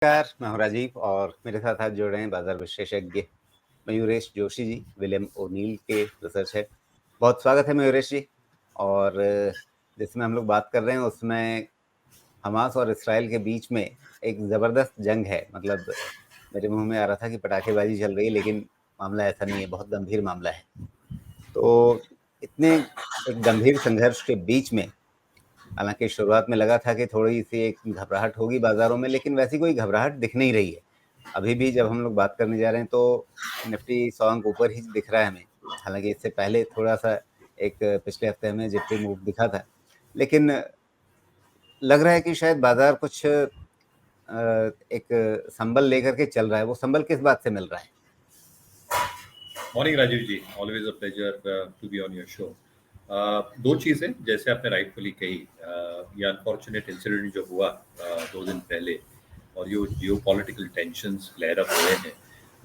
नमस्कार, मैं हूँ राजीव और मेरे साथ आज जुड़ रहे हैं बाजार विशेषज्ञ मयूरेश जोशी जी, विलियम ओनील के रिसर्च हेड। बहुत स्वागत है मयूरेश जी। और जिसमें हम लोग बात कर रहे हैं उसमें हमास और इसराइल के बीच में एक ज़बरदस्त जंग है। मतलब मेरे मुंह में आ रहा था कि पटाखेबाजी चल रही है, लेकिन मामला ऐसा नहीं है, बहुत गंभीर मामला है। तो इतने एक गंभीर संघर्ष के बीच में हालांकि शुरुआत में लगा था कि थोड़ी सी एक घबराहट होगी बाजारों में, लेकिन वैसी कोई घबराहट दिख नहीं रही है। अभी भी जब हम लोग बात करने जा रहे हैं तो निफ्टी 100 अंक ऊपर ही दिख रहा है हमें। हालांकि इससे पहले थोड़ा सा एक पिछले हफ्ते हमें जिप्पी मूव दिखा था, लेकिन लग रहा है कि शायद बाजार कुछ एक संबल लेकर के चल रहा है। वो संबल किस बात से मिल रहा है? Morning Rajiv ji, always a pleasure to be on your show. दो चीज़ें जैसे आपने राइटफुली कही, ये अनफॉर्चुनेट इंसिडेंट जो हुआ 2 दिन पहले और ये geopolitical tensions flare up हुए हैं,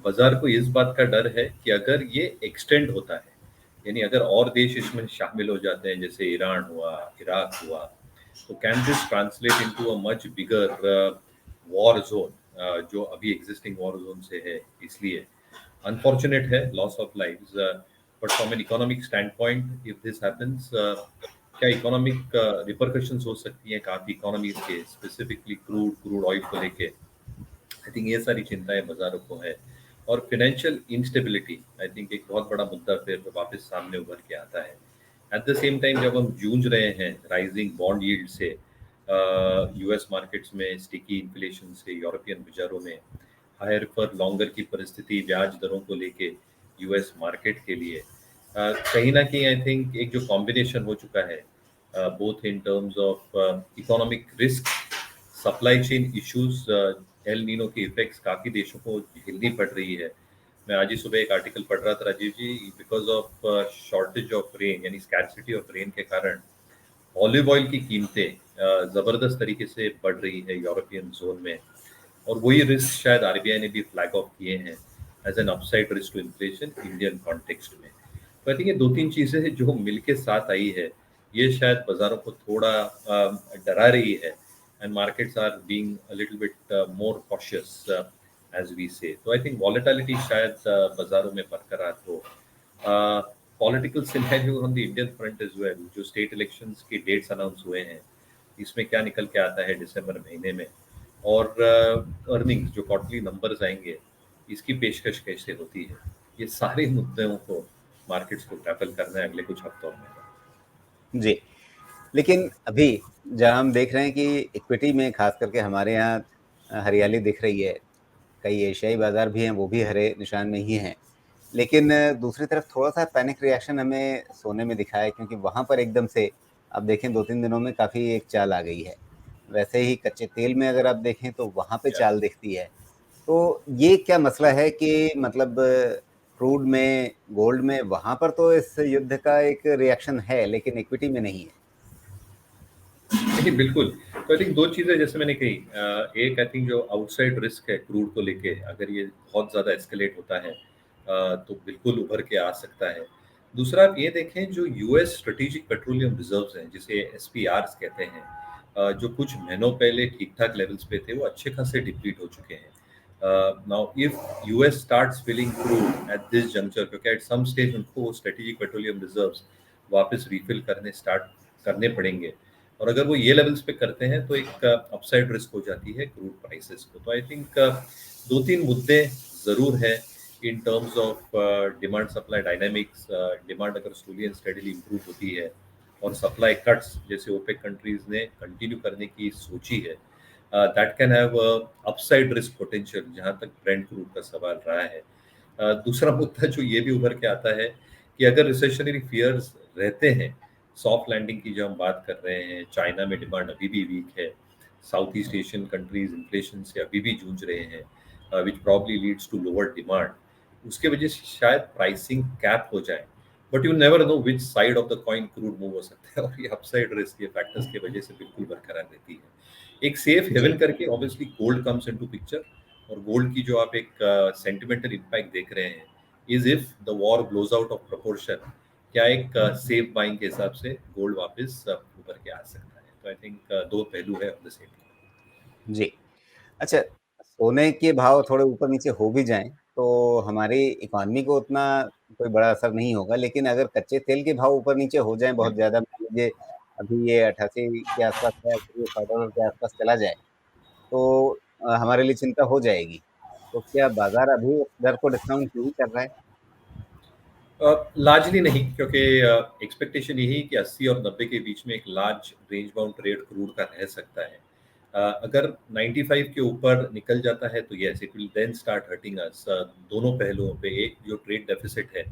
बाजार को इस बात का डर है कि अगर ये एक्सटेंड होता है, यानी अगर और देश इसमें शामिल हो जाते हैं, जैसे ईरान हुआ, इराक हुआ, तो can this translate into a much bigger war zone, जो अभी एग्जिस्टिंग वॉर जोन से है। इसलिए unfortunate है loss of lives, but from an economic standpoint if this happens, क्या इकोनॉमिक रिपरकशंस हो सकती हैं काफी इकोनॉमीज के, स्पेसिफिकली क्रूड ऑयल को लेके। आई थिंक ये सारी चिंताएं बाजारों को है। और फाइनेंशियल इंस्टेबिलिटी आई थिंक एक बहुत बड़ा मुद्दा फिर वापस सामने उभर के आता है। एट द सेम टाइम जब हम जूझ रहे हैं राइजिंग बॉन्ड यील्ड से, यूएस मार्केट्स में स्टिकी इन्फ्लेशन से, यूरोपियन बाजारों में हायर फॉर लॉन्गर की परिस्थिति, ब्याज दरों को लेके यूएस मार्केट के लिए कहीं ना कहीं आई थिंक एक जो कॉम्बिनेशन हो चुका है, both in terms of economic risk, supply chain issues, El Nino के इफेक्ट्स काफ़ी देशों को झेलनी पड़ रही है। मैं आज ही सुबह एक आर्टिकल पढ़ रहा था Rajiv ji, because of shortage of rain यानी स्कैर्सिटी ऑफ रेन के कारण ऑलिव ऑयल की कीमतें ज़बरदस्त तरीके से बढ़ रही है यूरोपियन जोन में। और वही रिस्क शायद आरबीआई ने भी फ्लैग ऑफ किए हैं as an upside risk to inflation Indian context में। तो आई थिंक ये 2-3 चीज़ें हैं जो मिलके साथ आई है, ये शायद बाजारों को थोड़ा डरा रही है, and markets are being a little bit more cautious as we say. तो आई थिंक वॉलेटिलिटी शायद बाजारों में बरकरार हो। Political scenario on the Indian front as well, जो स्टेट इलेक्शंस की डेट्स अनाउंस हुए हैं, इसमें क्या निकल के आता है दिसंबर महीने में, और अर्निंग्स जो क्वार्टरली नंबर्स आएंगे, इसकी पेशकश कैसे होती है, ये सारे मुद्दों को मार्केट्स को टैकल करना है अगले कुछ हफ्तों में। जी, लेकिन अभी जहाँ हम देख रहे हैं कि इक्विटी में खास करके हमारे यहाँ हरियाली दिख रही है। कई एशियाई बाजार भी हैं, वो भी हरे निशान में ही हैं। लेकिन दूसरी तरफ थोड़ा-सा पैनिक रिएक्शन हमें सोने में दिखा है, क्योंकि वहाँ पर एकदम से आप देखें 2-3 दिनों में काफ़ी एक चाल आ गई है। वैसे ही कच्चे तेल में अगर आप देखें तो वहाँ पे चाल दिखती है। तो ये क्या मसला है कि मतलब क्रूड में, गोल्ड में, वहाँ पर तो इस युद्ध का एक रिएक्शन है, लेकिन इक्विटी में नहीं है? नहीं, बिल्कुल। तो आई थिंक 2 चीज़ें जैसे मैंने कही, एक आई थिंक जो आउटसाइड रिस्क है क्रूड को लेके, अगर ये बहुत ज़्यादा एस्केलेट होता है तो बिल्कुल उभर के आ सकता है। दूसरा आप ये देखें, जो यूएस स्ट्रेटेजिक पेट्रोलियम रिजर्व्स हैं, जिसे एसपीआर्स कहते हैं, जो कुछ महीनों पहले ठीक-ठाक लेवल्स पे थे, वो अच्छे खासे डिप्लीट हो चुके हैं। Now if US starts filling crude at this juncture, क्योंकि एट सम स्टेज उनको स्ट्रेटेजिक पेट्रोलियम रिजर्व्स वापस रिफिल करने स्टार्ट करने पड़ेंगे, और अगर वो ये लेवल्स पे करते हैं तो एक अपसाइड रिस्क हो जाती है क्रूड प्राइसेस को। तो आई थिंक 2-3 मुद्दे ज़रूर है in terms of demand supply dynamics. Demand अगर स्लोली एंड स्टेडीली इम्प्रूव होती है और सप्लाई कट्स जैसे ओपेक कंट्रीज ने कंटिन्यू करने की सोची है, that can have upside risk potential, जहाँ तक ब्रेंट क्रूड का सवाल रहा है। दूसरा मुद्दा जो ये भी उभर के आता है कि अगर रिसेशनरी फियर्स रहते हैं, सॉफ्ट लैंडिंग की जो हम बात कर रहे हैं, चाइना में डिमांड अभी भी वीक है, South East Asian countries inflation से अभी भी जूझ रहे हैं, which probably leads to lower demand, उसके वजह से शायद प्राइसिंग कैप हो जाए। But you never know which side of the coin crude move हो सकता है, और ये अपसाइड रिस्क ये फैक्टर्स की वजह से बिल्कुल बरकरार रहती है। एक सेफ जी। हेवन करके obviously gold comes into picture, और गोल्ड की जो आप एक सेंटिमेंटल इम्पैक्ट देख रहे हैं, is if the war blows out of proportion, क्या एक सेफ बाइंग के हिसाब से गोल्ड वापस उभर के आ सकता है। तो आई थिंक 2 पहलू है ऑन द सेम। जी। अच्छा, सोने के भाव थोड़े ऊपर नीचे हो भी जाएं तो हमारी इकोनॉमी को उतना कोई बड़ा असर नहीं होगा, लेकिन अगर कच्चे तेल के भाव ऊपर नीचे हो जाएं बहुत ज्यादा, मान लीजिए अभी ये 88 के आसपास है, फिर ये $100 के आसपास चला जाए तो हमारे लिए चिंता हो जाएगी। तो क्या बाजार अभी उस दर को डिस्काउंट नहीं कर रहा है? लार्जली नहीं, क्योंकि एक्सपेक्टेशन यही है कि 80 और 90 के बीच में एक large range bound trade crude का रह सकता है। अगर 95 के ऊपर निकल जाता है तो yes, it will then start hurting us दोनों पहलुओं पे। एक जो ट्रेड डेफिसिट है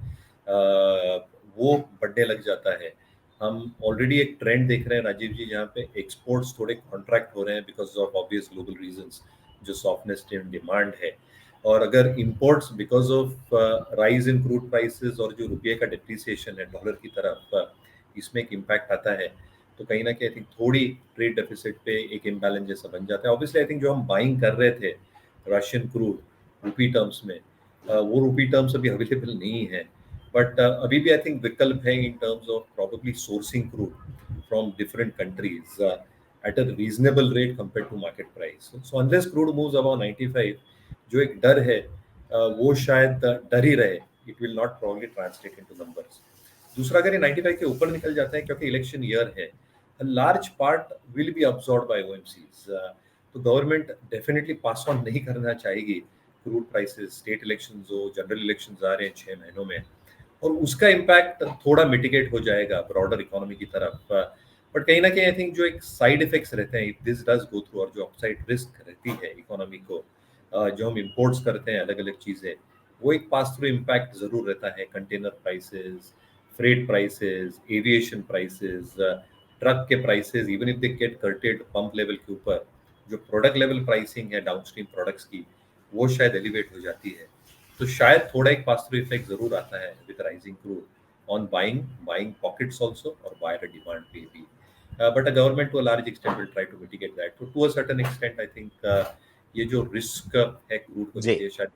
वो बढ़ने लग जाता है। हम ऑलरेडी एक ट्रेंड देख रहे हैं राजीव जी, जहाँ पे एक्सपोर्ट्स थोड़े कॉन्ट्रैक्ट हो रहे हैं because of obvious global reasons, जो सॉफ्टनेस इन डिमांड है। और अगर imports because of rise in crude prices और जो रुपये का डिप्रिसिएशन है डॉलर की तरफ, इसमें एक इम्पैक्ट आता है, तो कहीं ना कहीं आई थिंक थोड़ी ट्रेड डेफिसिट पे एक इम्बैलेंस जैसा बन जाता है। ऑब्वियसली आई थिंक जो हम बाइंग कर रहे थे रशियन क्रूड रुपी टर्म्स में, वो रुपी टर्म्स अभी अवेलेबल नहीं है, बट अभी भी आई थिंक विकल्प है in terms of probably sourcing crude from different countries at a reasonable rate compared to market price. So unless crude moves above 95, जो एक डर है वो शायद डर ही रहे, it will not probably translate into numbers. दूसरा, अगर ये 95 के ऊपर निकल जाता है क्योंकि इलेक्शन ईयर है, a large part will be absorbed by OMCs, तो गवर्नमेंट डेफिनेटली पास ऑन नहीं करना चाहेगी क्रूड प्राइसेस। स्टेट इलेक्शंस हो, जनरल इलेक्शंस आ रहे हैं 6 महीनों में, और उसका इम्पैक्ट थोड़ा मिटिगेट हो जाएगा ब्रॉडर इकोनॉमी की तरफ। बट कहीं ना कहीं आई थिंक जो एक साइड इफेक्ट्स रहते हैं if this does go through, और जो अपसाइड रिस्क रहती है इकोनॉमी को, जो हम इंपोर्ट्स करते हैं अलग अलग चीजें, वो एक पास थ्रू इम्पैक्ट जरूर रहता है। Container prices, freight prices, aviation prices, truck के prices, even if they get curtailed pump level के ऊपर, जो प्रोडक्ट लेवल प्राइसिंग है डाउनस्ट्रीम प्रोडक्ट्स की, वो शायद एलिवेट हो जाती है। तो शायद थोड़ा एक पास थ्रू इफेक्ट जरूर आता है with rising crude on buying pockets also, or buyer demand maybe. But a government to a large extent will try to mitigate that. So to a certain extent, I think ये जो risk है crude को जी। लेके शायद